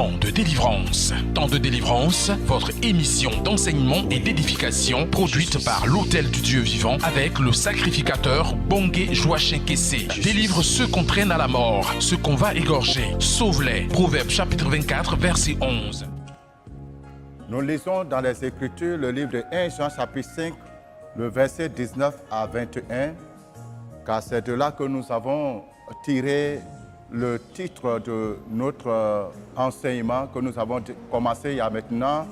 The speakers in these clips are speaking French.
Temps de délivrance. Temps de délivrance, votre émission d'enseignement et d'édification produite par l'Autel du Dieu vivant avec le sacrificateur Bongé Joachim Kessé. Délivre ceux qu'on traîne à la mort, ceux qu'on va égorger. Sauve-les. Proverbe chapitre 24, verset 11. Nous lisons dans les Écritures le livre de 1 Jean chapitre 5, le verset 19 à 21, car c'est de là que nous avons tiré le titre de notre enseignement que nous avons commencé il y a maintenant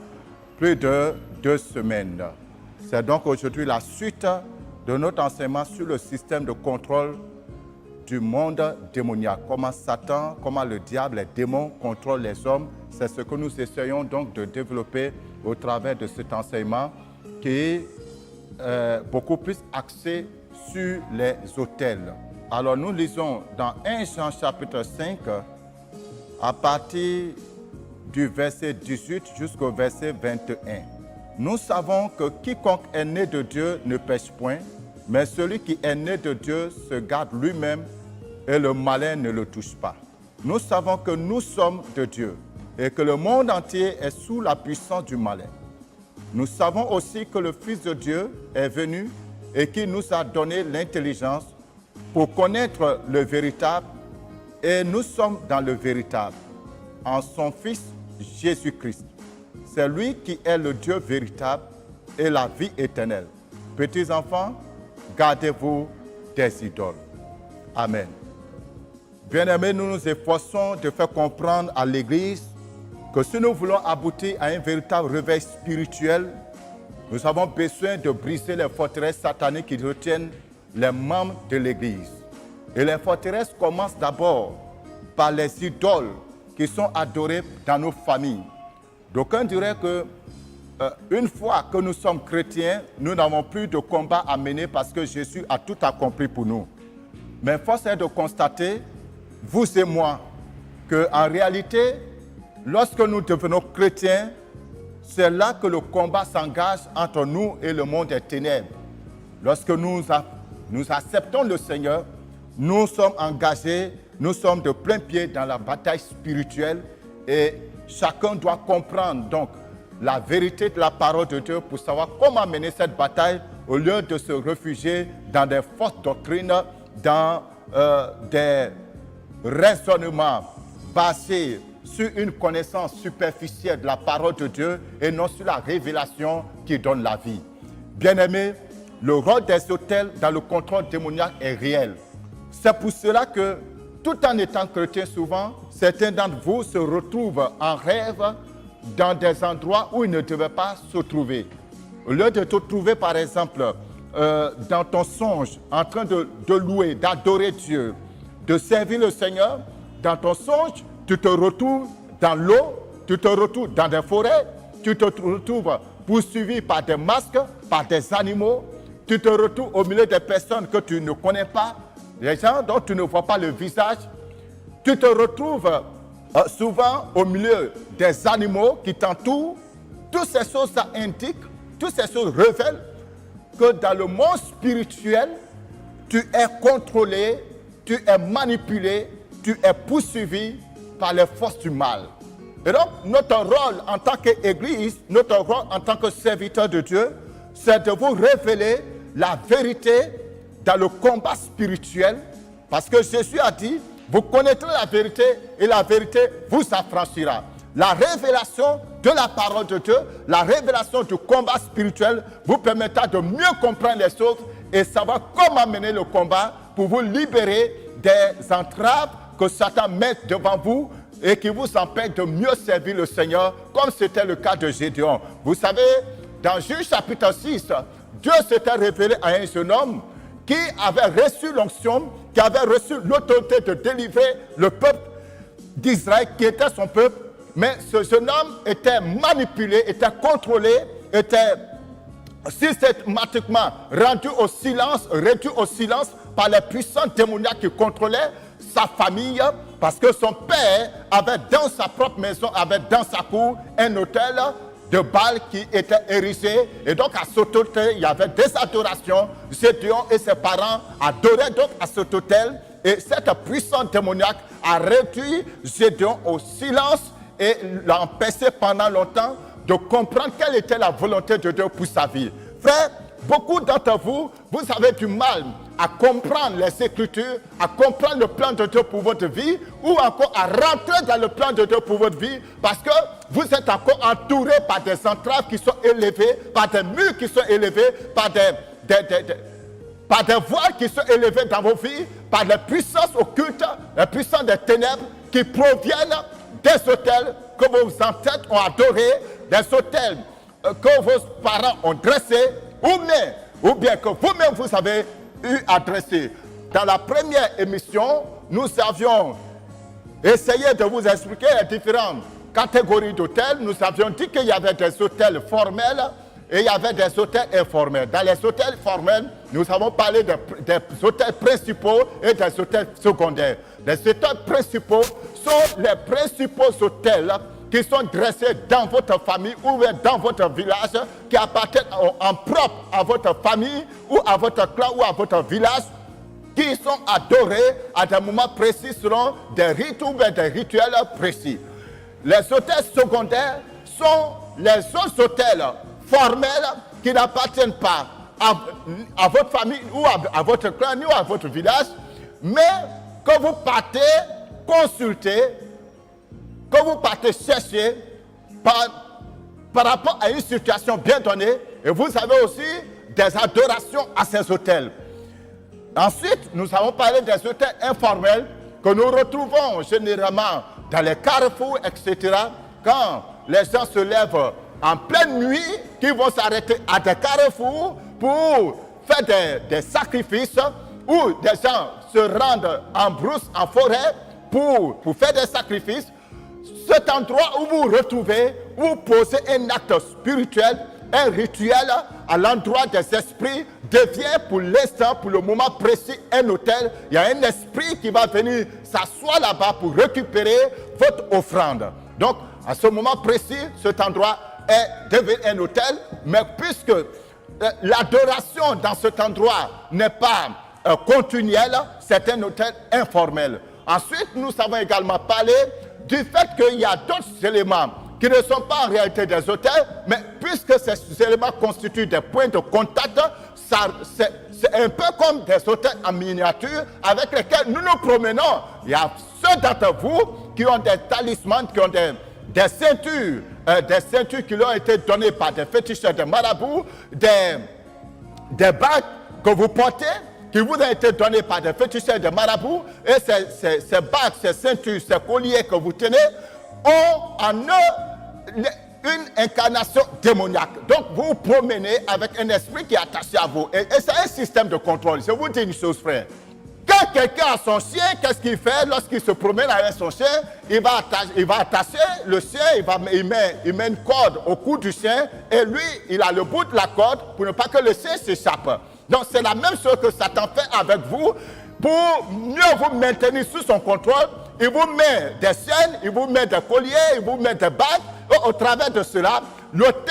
plus de 2 semaines. C'est donc aujourd'hui la suite de notre enseignement sur le système de contrôle du monde démoniaque. Comment Satan, comment le diable, les démons contrôlent les hommes. C'est ce que nous essayons donc de développer au travers de cet enseignement qui est beaucoup plus axé sur les autels. Alors nous lisons dans 1 Jean chapitre 5 à partir du verset 18 jusqu'au verset 21. Nous savons que quiconque est né de Dieu ne pêche point, mais celui qui est né de Dieu se garde lui-même et le malin ne le touche pas. Nous savons que nous sommes de Dieu et que le monde entier est sous la puissance du malin. Nous savons aussi que le Fils de Dieu est venu et qu'il nous a donné l'intelligence pour connaître le véritable, et nous sommes dans le véritable, en son Fils Jésus-Christ. C'est lui qui est le Dieu véritable et la vie éternelle. Petits enfants, gardez-vous des idoles. Amen. Bien-aimés, nous nous efforçons de faire comprendre à l'Église que si nous voulons aboutir à un véritable réveil spirituel, nous avons besoin de briser les forteresses sataniques qui retiennent les membres de l'Église. Et les forteresses commencent d'abord par les idoles qui sont adorées dans nos familles. D'aucuns diraient que une fois que nous sommes chrétiens, nous n'avons plus de combat à mener parce que Jésus a tout accompli pour nous. Mais force est de constater, vous et moi, qu'en réalité, lorsque nous devenons chrétiens, c'est là que le combat s'engage entre nous et le monde des ténèbres. Lorsque nous acceptons le Seigneur, nous sommes engagés, nous sommes de plein pied dans la bataille spirituelle et chacun doit comprendre donc la vérité de la parole de Dieu pour savoir comment mener cette bataille au lieu de se réfugier dans des fausses doctrines, dans des raisonnements basés sur une connaissance superficielle de la parole de Dieu et non sur la révélation qui donne la vie. Bien-aimés, le rôle des autels dans le contrôle démoniaque est réel. C'est pour cela que, tout en étant chrétien souvent, certains d'entre vous se retrouvent en rêve dans des endroits où ils ne devaient pas se trouver. Au lieu de te trouver, par exemple, dans ton songe, en train de louer, d'adorer Dieu, de servir le Seigneur, dans ton songe, tu te retrouves dans l'eau, tu te retrouves dans des forêts, tu te retrouves poursuivi par des masques, par des animaux, tu te retrouves au milieu des personnes que tu ne connais pas, les gens dont tu ne vois pas le visage. Tu te retrouves souvent au milieu des animaux qui t'entourent. Toutes ces choses, ça indique, toutes ces choses révèlent que dans le monde spirituel, tu es contrôlé, tu es manipulé, tu es poursuivi par les forces du mal. Et donc, notre rôle en tant qu'Église, notre rôle en tant que serviteur de Dieu, c'est de vous révéler la vérité dans le combat spirituel, parce que Jésus a dit, vous connaîtrez la vérité et la vérité vous affranchira. La révélation de la parole de Dieu, la révélation du combat spirituel vous permettra de mieux comprendre les choses et savoir comment mener le combat pour vous libérer des entraves que Satan met devant vous et qui vous empêchent de mieux servir le Seigneur, comme c'était le cas de Gédéon. Vous savez, dans Juge chapitre 6, Dieu s'était révélé à un jeune homme qui avait reçu l'onction, qui avait reçu l'autorité de délivrer le peuple d'Israël, qui était son peuple. Mais ce jeune homme était manipulé, était contrôlé, était systématiquement réduit au silence par les puissances démoniaques qui contrôlaient sa famille, parce que son père avait dans sa propre maison, avait dans sa cour un autel de Baal qui était érigé. Et donc à cet autel, il y avait des adorations. Gédéon et ses parents adoraient donc à cet autel. Et cette puissance démoniaque a réduit Gédéon au silence et l'empêcher pendant longtemps de comprendre quelle était la volonté de Dieu pour sa vie. Frère, beaucoup d'entre vous, vous avez du mal à comprendre les Écritures, à comprendre le plan de Dieu pour votre vie, ou encore à rentrer dans le plan de Dieu pour votre vie, parce que vous êtes encore entouré par des entraves qui sont élevées, par des murs qui sont élevés, par des voiles qui sont élevés dans vos vies, par les puissances occultes, les puissances des ténèbres qui proviennent des autels que vos ancêtres ont adorés, des autels que vos parents ont dressés, ou bien que vous-même vous avez eu à dresser. Dans la première émission, nous avions essayé de vous expliquer les différentes catégories d'autels. Nous avions dit qu'il y avait des autels formels et il y avait des autels informels. Dans les autels formels, nous avons parlé des autels principaux et des autels secondaires. Les autels principaux sont les principaux autels qui sont dressés dans votre famille ou dans votre village, qui appartiennent en propre à votre famille ou à votre clan ou à votre village, qui sont adorés à des moments précis selon des rites ou des rituels précis. Les autels secondaires sont les autres autels formels qui n'appartiennent pas à votre famille ou à votre clan ou à votre village, mais que vous partez consulter, que vous partez chercher par rapport à une situation bien donnée, et vous avez aussi des adorations à ces autels. Ensuite, nous avons parlé des autels informels que nous retrouvons généralement dans les carrefours, etc. Quand les gens se lèvent en pleine nuit, qui vont s'arrêter à des carrefours pour faire des sacrifices, où des gens se rendent en brousse, en forêt, pour faire des sacrifices. Cet endroit où vous vous retrouvez, où vous posez un acte spirituel, un rituel à l'endroit des esprits, devient pour l'instant, pour le moment précis, un autel. Il y a un esprit qui va venir s'asseoir là-bas pour récupérer votre offrande. Donc, à ce moment précis, cet endroit est devenu un autel, mais puisque l'adoration dans cet endroit n'est pas continuelle, c'est un autel informel. Ensuite, nous avons également parlé du fait qu'il y a d'autres éléments qui ne sont pas en réalité des autels, mais puisque ces éléments constituent des points de contact, c'est un peu comme des autels en miniature avec lesquels nous nous promenons. Il y a ceux d'entre vous qui ont des talismans, qui ont des ceintures qui leur ont été données par des féticheurs, des marabouts, des bagues que vous portez, qui vous ont été données par des féticheurs, des marabouts, et ces bagues, ces ceintures, ces colliers que vous tenez ont en eux une incarnation démoniaque. Donc vous vous promenez avec un esprit qui est attaché à vous. Et c'est un système de contrôle. Je vous dis une chose, frère. Quand quelqu'un a son chien, qu'est-ce qu'il fait lorsqu'il se promène avec son chien? Il va attacher le chien, il met une corde au cou du chien, et lui, il a le bout de la corde pour ne pas que le chien s'échappe. Donc c'est la même chose que Satan fait avec vous. Pour mieux vous maintenir sous son contrôle, il vous met des chaînes, il vous met des colliers, il vous met des bagues. Au travers de cela, l'autel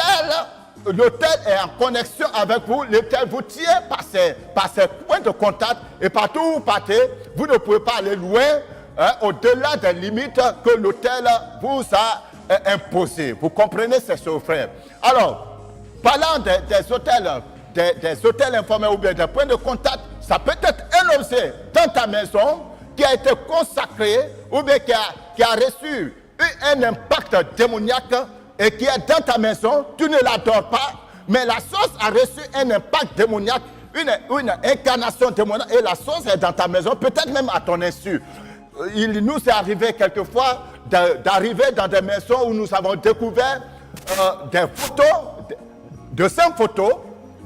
est en connexion avec vous. L'autel vous tient par ses points de contact, et partout où vous partez, vous ne pouvez pas aller loin, au-delà des limites que l'autel vous a imposées. Vous comprenez ces choses, frères? Alors, parlant des hôtels informels ou bien des points de contact, ça peut être un objet dans ta maison qui a été consacré ou bien qui a reçu un impact démoniaque et qui est dans ta maison. Tu ne l'adores pas, mais la chose a reçu un impact démoniaque, une incarnation démoniaque, et la chose est dans ta maison, peut-être même à ton insu. Il nous est arrivé quelquefois d'arriver dans des maisons où nous avons découvert des photos, de 5 photos,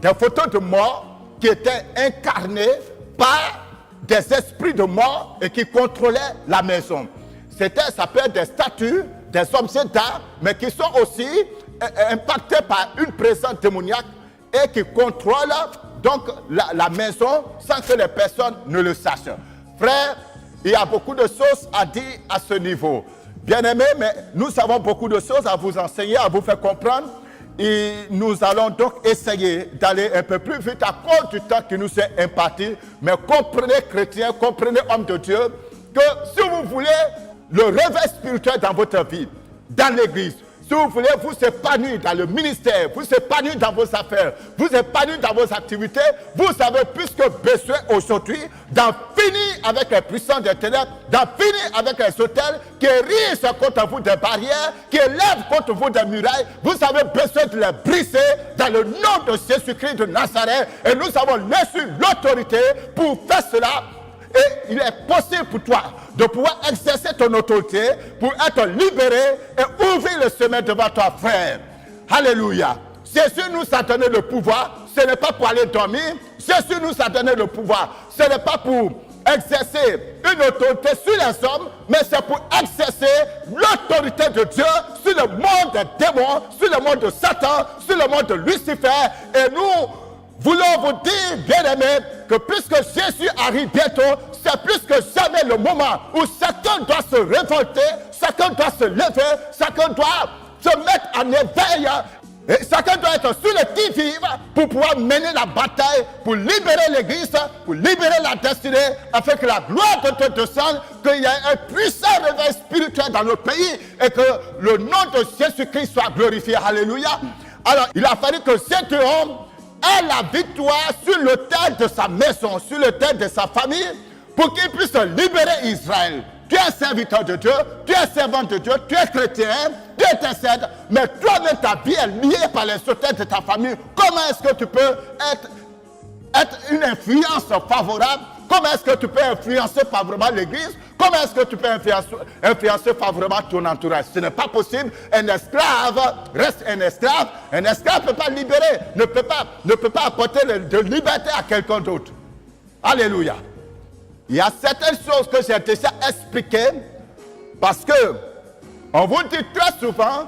des photos de morts qui étaient incarnées par des esprits de mort et qui contrôlaient la maison. Ça peut être des statues, des objets d'art, mais qui sont aussi impactés par une présence démoniaque et qui contrôlent donc la maison sans que les personnes ne le sachent. Frère, il y a beaucoup de choses à dire à ce niveau. Bien-aimés, mais nous avons beaucoup de choses à vous enseigner, à vous faire comprendre. Et nous allons donc essayer d'aller un peu plus vite à cause du temps qui nous est imparti. Mais comprenez, chrétiens, comprenez, hommes de Dieu, que si vous voulez le réveil spirituel dans votre vie, dans l'église, si vous voulez vous épanouir dans le ministère, vous épanouir dans vos affaires, vous épanouir dans vos activités, vous avez plus que besoin aujourd'hui d'en finir avec les puissants des ténèbres, d'en finir avec les autels qui érigent contre vous des barrières, qui élèvent contre vous des murailles. Vous avez besoin de les briser dans le nom de Jésus-Christ de Nazareth. Et nous avons reçu l'autorité pour faire cela. Et il est possible pour toi de pouvoir exercer ton autorité pour être libéré et ouvrir le chemin devant toi, frère. Alléluia. Jésus nous a donné le pouvoir. Ce n'est pas pour aller dormir. Jésus nous a donné le pouvoir. Ce n'est pas pour exercer une autorité sur les hommes, mais c'est pour exercer l'autorité de Dieu sur le monde des démons, sur le monde de Satan, sur le monde de Lucifer. Et nous voulons vous dire, bien-aimés, que puisque Jésus arrive bientôt, c'est plus que jamais le moment où chacun doit se révolter, chacun doit se lever, chacun doit se mettre en éveil, et chacun doit être sur le qui-vive pour pouvoir mener la bataille, pour libérer l'église, pour libérer la destinée, afin que la gloire de Dieu descende, qu'il y ait un puissant réveil spirituel dans notre pays et que le nom de Jésus-Christ soit glorifié. Alléluia. Alors, il a fallu que cet homme ait la victoire sur l'autel de sa maison, sur l'autel de sa famille, pour qu'il puisse libérer Israël. Tu es serviteur de Dieu, tu es servant de Dieu, tu es chrétien, tu intercèdes, mais toi-même ta vie est liée par les autels de ta famille. Comment est-ce que tu peux être une influence favorable? Comment est-ce que tu peux influencer favorablement l'église? Comment est-ce que tu peux influencer favorablement ton entourage? Ce n'est pas possible. Un esclave reste un esclave. Un esclave ne peut pas libérer, ne peut pas apporter de liberté à quelqu'un d'autre. Alléluia. Il y a certaines choses que j'ai déjà expliquées parce que on vous dit très souvent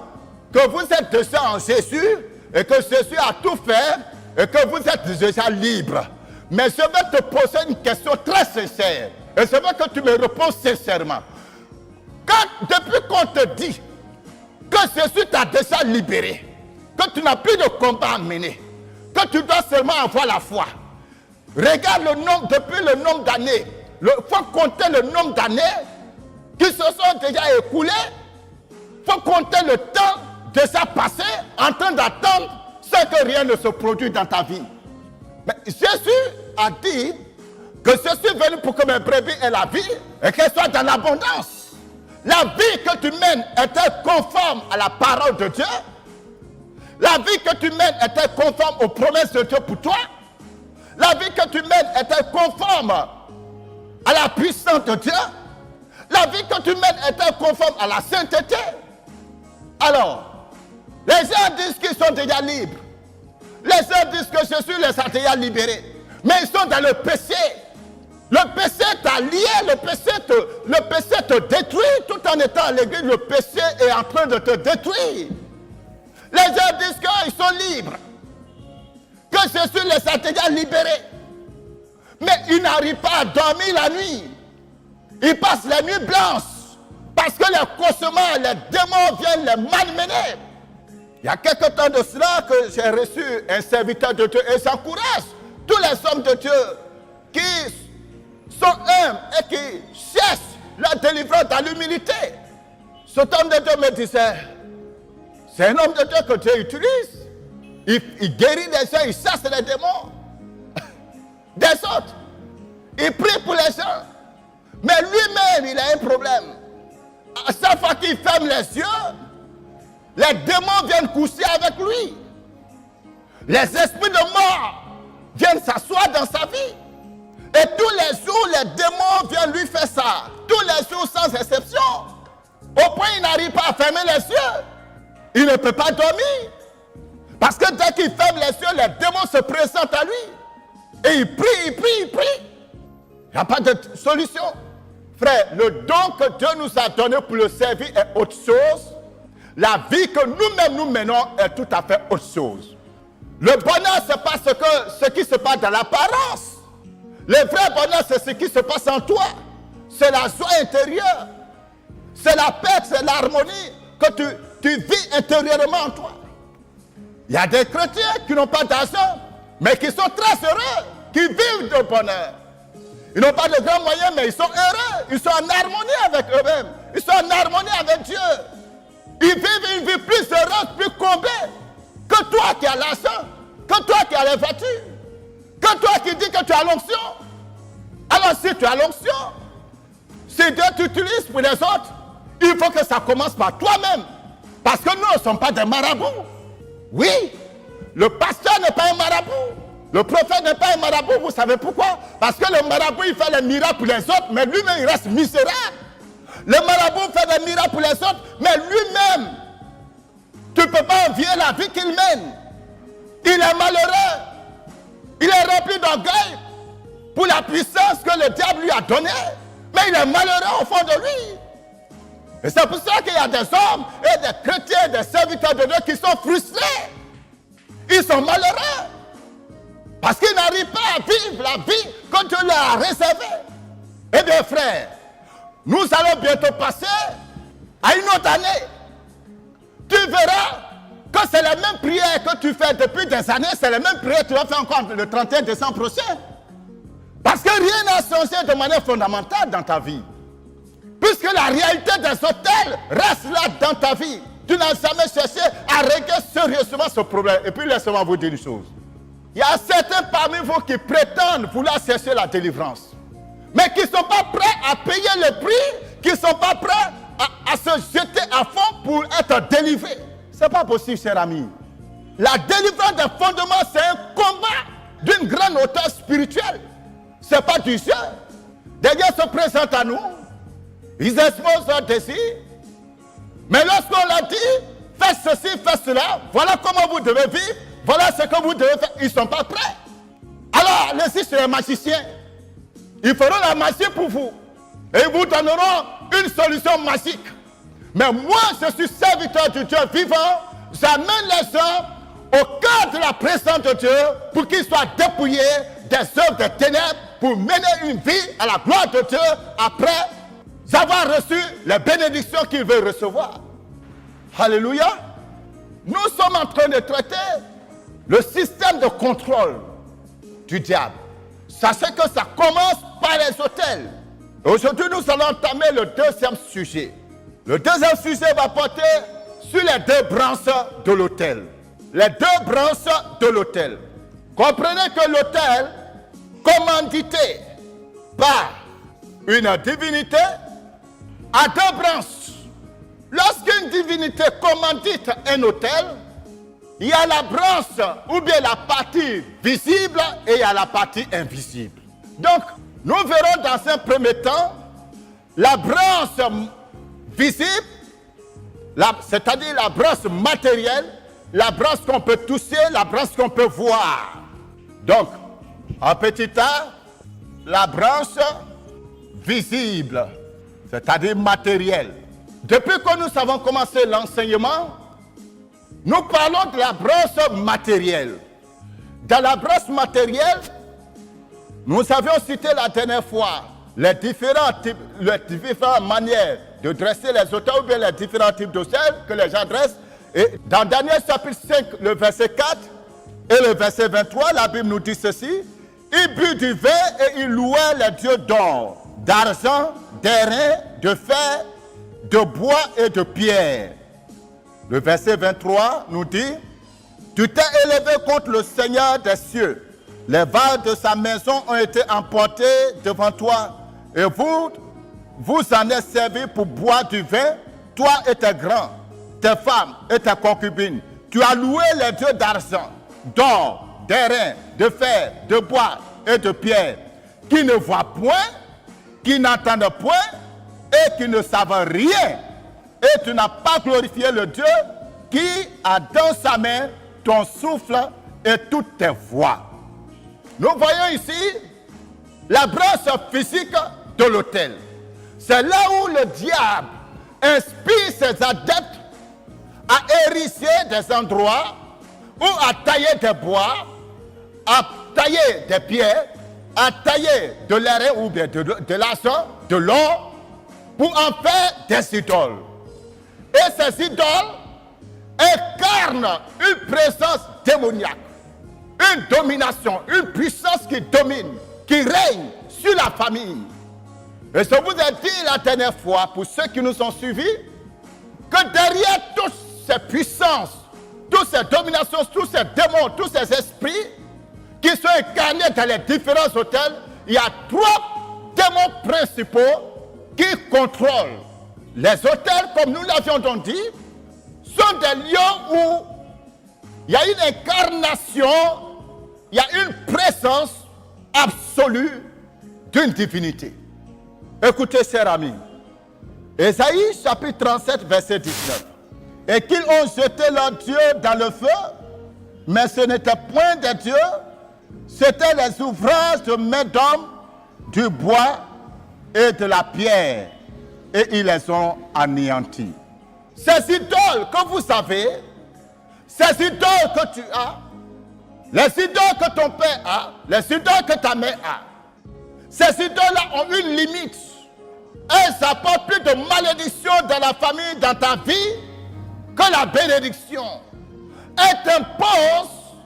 que vous êtes déjà en Jésus et que Jésus a tout fait et que vous êtes déjà libre. Mais je vais te poser une question très sincère et je veux que tu me réponds sincèrement. Depuis qu'on te dit que Jésus t'a déjà libéré, que tu n'as plus de combat à mener, que tu dois seulement avoir la foi, regarde le nombre, depuis le nombre d'années. Il faut compter le nombre d'années qui se sont déjà écoulées. Il faut compter le temps déjà passé en train d'attendre sans que rien ne se produise dans ta vie. Mais Jésus a dit que je suis venu pour que mes brebis aient la vie et qu'elles soient dans l'abondance. La vie que tu mènes est-elle conforme à la parole de Dieu? La vie que tu mènes est-elle conforme aux promesses de Dieu pour toi? La vie que tu mènes est-elle conforme à la puissance de Dieu? La vie que tu mènes est-elle conforme à la sainteté? Alors, les gens disent qu'ils sont déjà libres. Les gens disent que Jésus les a déjà libérés. Mais ils sont dans le péché. Le péché t'a lié, le péché te détruit. Tout en étant à l'église, le péché est en train de te détruire. Les gens disent qu'ils sont libres. Que Jésus les a déjà libérés. Mais ils n'arrivent pas à dormir la nuit. Ils passent la nuit blanche. Parce que les cauchemars, les démons viennent les malmener. Il y a quelque temps de cela que j'ai reçu un serviteur de Dieu et j'encourage tous les hommes de Dieu qui sont humbles et qui cherchent la délivrance dans l'humilité. Cet homme de Dieu me disait, c'est un homme de Dieu que Dieu utilise. Il guérit les gens, il chasse les démons des autres. Il prie pour les gens. Mais lui-même, il a un problème. À chaque fois qu'il ferme les yeux, les démons viennent coucher avec lui. Les esprits de mort viennent s'asseoir dans sa vie. Et tous les jours, les démons viennent lui faire ça. Tous les jours, sans exception. Au point il n'arrive pas à fermer les yeux. Il ne peut pas dormir. Parce que dès qu'il ferme les yeux, les démons se présentent à lui. Et il prie, il prie, il prie. Il n'y a pas de solution. Frère, le don que Dieu nous a donné pour le servir est autre chose. La vie que nous-mêmes nous menons est tout à fait autre chose. Le bonheur, ce n'est pas ce qui se passe dans l'apparence. Le vrai bonheur, c'est ce qui se passe en toi. C'est la joie intérieure. C'est la paix, c'est l'harmonie que tu vis intérieurement en toi. Il y a des chrétiens qui n'ont pas d'argent, mais qui sont très heureux, qui vivent de bonheur. Ils n'ont pas de grands moyens, mais ils sont heureux. Ils sont en harmonie avec eux-mêmes. Ils sont en harmonie avec Dieu. Ils vivent qui as l'argent, que toi qui as les voitures, que toi qui dis que tu as l'onction. Alors si tu as l'onction, si Dieu t'utilise pour les autres, il faut que ça commence par toi-même. Parce que nous ne sommes pas des marabouts. Oui, le pasteur n'est pas un marabout. Le prophète n'est pas un marabout. Vous savez pourquoi? Parce que le marabout, il fait les miracles pour les autres, mais lui-même, il reste misérable. Le marabout fait des miracles pour les autres, mais lui-même, tu ne peux pas envier la vie qu'il mène. Il est malheureux. Il est rempli d'orgueil pour la puissance que le diable lui a donnée. Mais il est malheureux au fond de lui. Et c'est pour ça qu'il y a des hommes et des chrétiens, des serviteurs de Dieu qui sont frustrés. Ils sont malheureux. Parce qu'ils n'arrivent pas à vivre la vie que Dieu leur a réservée. Eh bien, frères, nous allons bientôt passer à une autre année. Tu verras que c'est la même prière que tu fais depuis des années, c'est la même prière que tu vas faire encore le 31 décembre prochain. Parce que rien n'a changé de manière fondamentale dans ta vie. Puisque la réalité des hôtels reste là dans ta vie. Tu n'as jamais cherché à régler sérieusement ce problème. Et puis laissez-moi vous dire une chose. Il y a certains parmi vous qui prétendent vouloir chercher la délivrance. Mais qui ne sont pas prêts à payer le prix, qui ne sont pas prêts à se jeter à fond pour être délivrés. Ce n'est pas possible, cher ami. La délivrance des fondements, c'est un combat d'une grande hauteur spirituelle. Ce n'est pas du jeu. Des gens se présentent à nous. Ils exposent leurs désirs. Mais lorsqu'on leur dit, faites ceci, faites cela, voilà comment vous devez vivre, voilà ce que vous devez faire, ils ne sont pas prêts. Alors, allez-y chez les magiciens. Ils feront la magie pour vous. Et ils vous donneront une solution magique. Mais moi, je suis serviteur du Dieu vivant. J'amène les gens au cœur de la présence de Dieu pour qu'ils soient dépouillés des œuvres des ténèbres pour mener une vie à la gloire de Dieu après avoir reçu les bénédictions qu'il veut recevoir. Alléluia. Nous sommes en train de traiter le système de contrôle du diable. Sachez que ça commence par les hôtels. Aujourd'hui, nous allons entamer le deuxième sujet. Le deuxième sujet va porter sur les deux branches de l'autel. Les deux branches de l'autel. Comprenez que l'autel, commandité par une divinité, a deux branches. Lorsqu'une divinité commandite un autel, il y a la branche ou bien la partie visible et il y a la partie invisible. Donc, nous verrons dans un premier temps la branche visible, c'est-à-dire la branche matérielle, la branche qu'on peut toucher, la branche qu'on peut voir. Donc, en petit a, la branche visible, c'est-à-dire matérielle. Depuis que nous avons commencé l'enseignement, nous parlons de la branche matérielle. Dans la branche matérielle, nous avions cité la dernière fois les différentes manières de dresser les autels ou bien les différents types d'autels que les gens dressent. Et dans Daniel chapitre 5, le verset 4 et le verset 23, la Bible nous dit ceci. Il but du vin et il louait les dieux d'or, d'argent, d'airain, de fer, de bois et de pierre. Le verset 23 nous dit, tu t'es élevé contre le Seigneur des cieux. Les vases de sa maison ont été emportés devant toi. Et vous en êtes servis pour boire du vin, toi et tes grands, tes femmes et tes concubines. Tu as loué les dieux d'argent, d'or, d'airain, de fer, de bois et de pierre, qui ne voient point, qui n'entendent point et qui ne savent rien. Et tu n'as pas glorifié le Dieu qui a dans sa main ton souffle et toutes tes voix. Nous voyons ici la branche physique de l'autel. C'est là où le diable inspire ses adeptes à hérisser des endroits ou à tailler des bois, à tailler des pierres, à tailler de l'airain ou bien de l'argent, de l'or, pour en faire des idoles. Et ces idoles incarnent une présence démoniaque, une domination, une puissance qui domine, qui règne sur la famille. Et je vous ai dit la dernière fois, pour ceux qui nous ont suivis, que derrière toutes ces puissances, tous toutes ces dominations, tous ces démons, tous ces esprits qui sont incarnés dans les différents hôtels, il y a 3 démons principaux qui contrôlent. Les hôtels, comme nous l'avions donc dit, sont des lieux où il y a une incarnation, il y a une présence absolue d'une divinité. Écoutez, chers amis, Ésaïe chapitre 37, verset 19. Et qu'ils ont jeté leur Dieu dans le feu, mais ce n'était point des dieux, c'étaient les ouvrages de main d'homme, du bois et de la pierre, et ils les ont anéantis. Ces idoles que vous avez, ces idoles que tu as, les idoles que ton père a, les idoles que ta mère a, ces idoles-là ont une limite. Elles apportent plus de malédiction dans la famille, dans ta vie, que la bénédiction. Elles t'imposent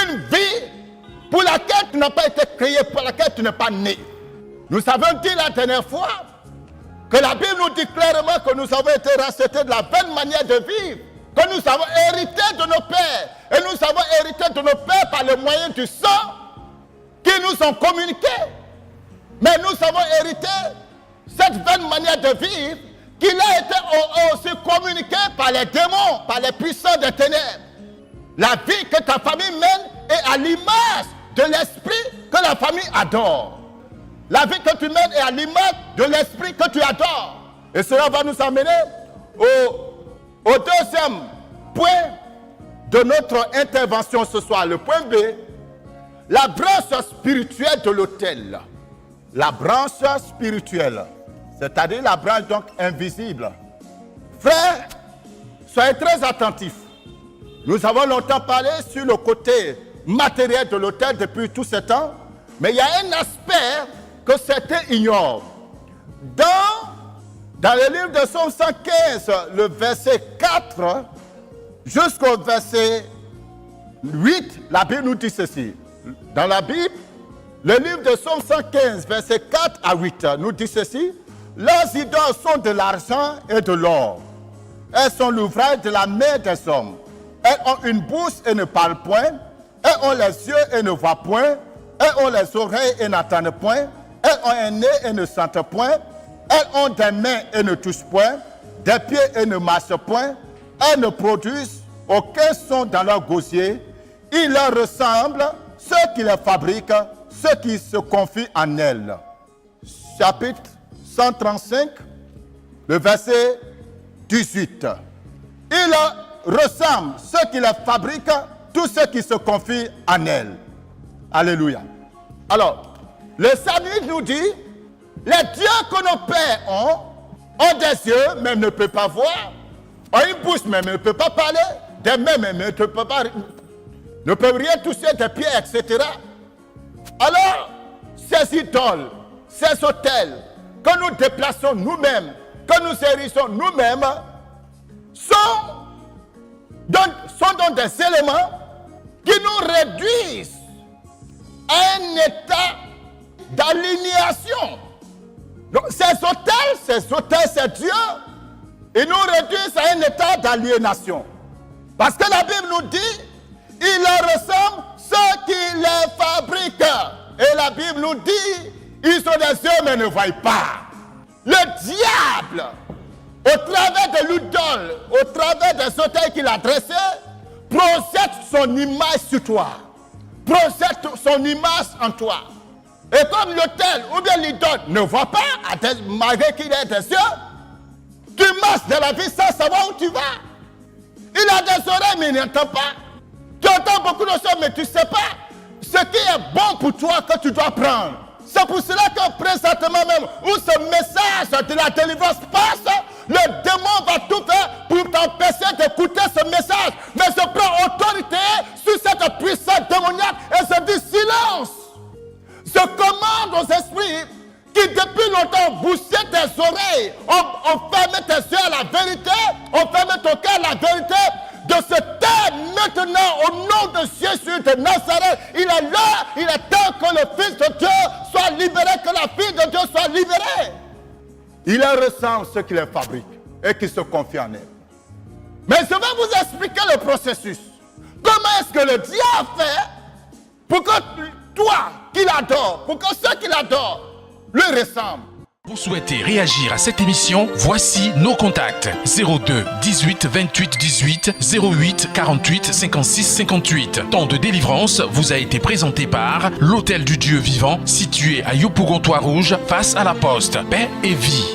une vie pour laquelle tu n'as pas été créé, pour laquelle tu n'es pas né. Nous avons dit la dernière fois que la Bible nous dit clairement que nous avons été rachetés de la bonne manière de vivre, que nous avons hérité de nos pères, et nous avons hérité de nos pères par le moyen du sang qui nous ont communiqué. Mais nous avons hérité cette bonne manière de vivre qui a été aussi communiquée par les démons, par les puissants des ténèbres. La vie que ta famille mène est à l'image de l'esprit que la famille adore. La vie que tu mènes est à l'image de l'esprit que tu adores. Et cela va nous amener au deuxième point de notre intervention ce soir, le point B, la branche spirituelle de l'autel. La branche spirituelle, c'est-à-dire la branche donc invisible. Frères, soyez très attentifs. Nous avons longtemps parlé sur le côté matériel de l'autel depuis tout ce temps, mais il y a un aspect que certains ignorent. Dans le livre de Psaume 115, le verset 4 jusqu'au verset 8, la Bible nous dit ceci. Dans la Bible, le livre de Psaume 115, verset 4 à 8, nous dit ceci. Leurs idoles sont de l'argent et de l'or. Elles sont l'ouvrage de la main des hommes. Elles ont une bouche et ne parlent point. Elles ont les yeux et ne voient point. Elles ont les oreilles et n'entendent point. Elles ont un nez et ne sentent point. Elles ont des mains et ne touchent point. Des pieds et ne marchent point. Elles ne produisent aucun son dans leur gosier. Ils leur ressemblent, ceux qui les fabriquent, ceux qui se confient en elles. Chapitre 135, le verset 18. Ils leur ressemblent, ceux qui les fabriquent, tous ceux qui se confient en elles. Alléluia. Alors, le Samuel nous dit, les dieux que nos pères ont des yeux, mais ne peuvent pas voir, ont une bouche, mais ne peuvent pas parler, des mains, mais ne peuvent rien toucher, des pieds, etc. Alors, ces idoles, ces autels que nous déplaçons nous-mêmes, que nous érissons nous-mêmes, sont donc des éléments qui nous réduisent à un état d'aliénation. Donc, ces autels, ces dieux, ils nous réduisent à un état d'aliénation. Parce que la Bible nous dit, ils leur ressemblent ceux qui les fabriquent. Et la Bible nous dit, ils sont des yeux mais ne voient pas. Le diable, au travers de l'idole, au travers des autels qu'il a dressés, projette son image sur toi. Projette son image en toi. Et comme l'autel ou bien l'idole ne voit pas, malgré qu'il ait des yeux, tu marches dans la vie sans savoir où tu vas. Il a des oreilles mais il n'entend pas. Tu entends beaucoup de choses mais tu ne sais pas ce qui est bon pour toi que tu dois prendre. C'est pour cela que présentement même, où ce message de la délivrance passe, le démon va tout faire pour t'empêcher d'écouter ce message. Mais je prends autorité sur cette puissance démoniaque et je dis silence. Je commande aux esprits qui depuis longtemps ont bouché tes oreilles, ont fermé tes yeux à la vérité, ont fermé ton cœur à la vérité, de se taire maintenant au nom de Jésus de Nazareth. Il est là, il est temps que le Fils de Dieu soit libéré, que la fille de Dieu soit libérée. Il leur ressemble ceux qui les fabriquent et qui se confient en elle. Mais je vais vous expliquer le processus. Comment est-ce que le diable fait pour que toi qui l'adores, pour que ceux qui l'adorent, lui ressemblent. Vous souhaitez réagir à cette émission? Voici nos contacts. 02 18 28 18 08 48 56 58. Temps de délivrance vous a été présenté par l'Hôtel du Dieu Vivant, situé à Yopougon-Toit-Rouge, face à la Poste. Paix et vie.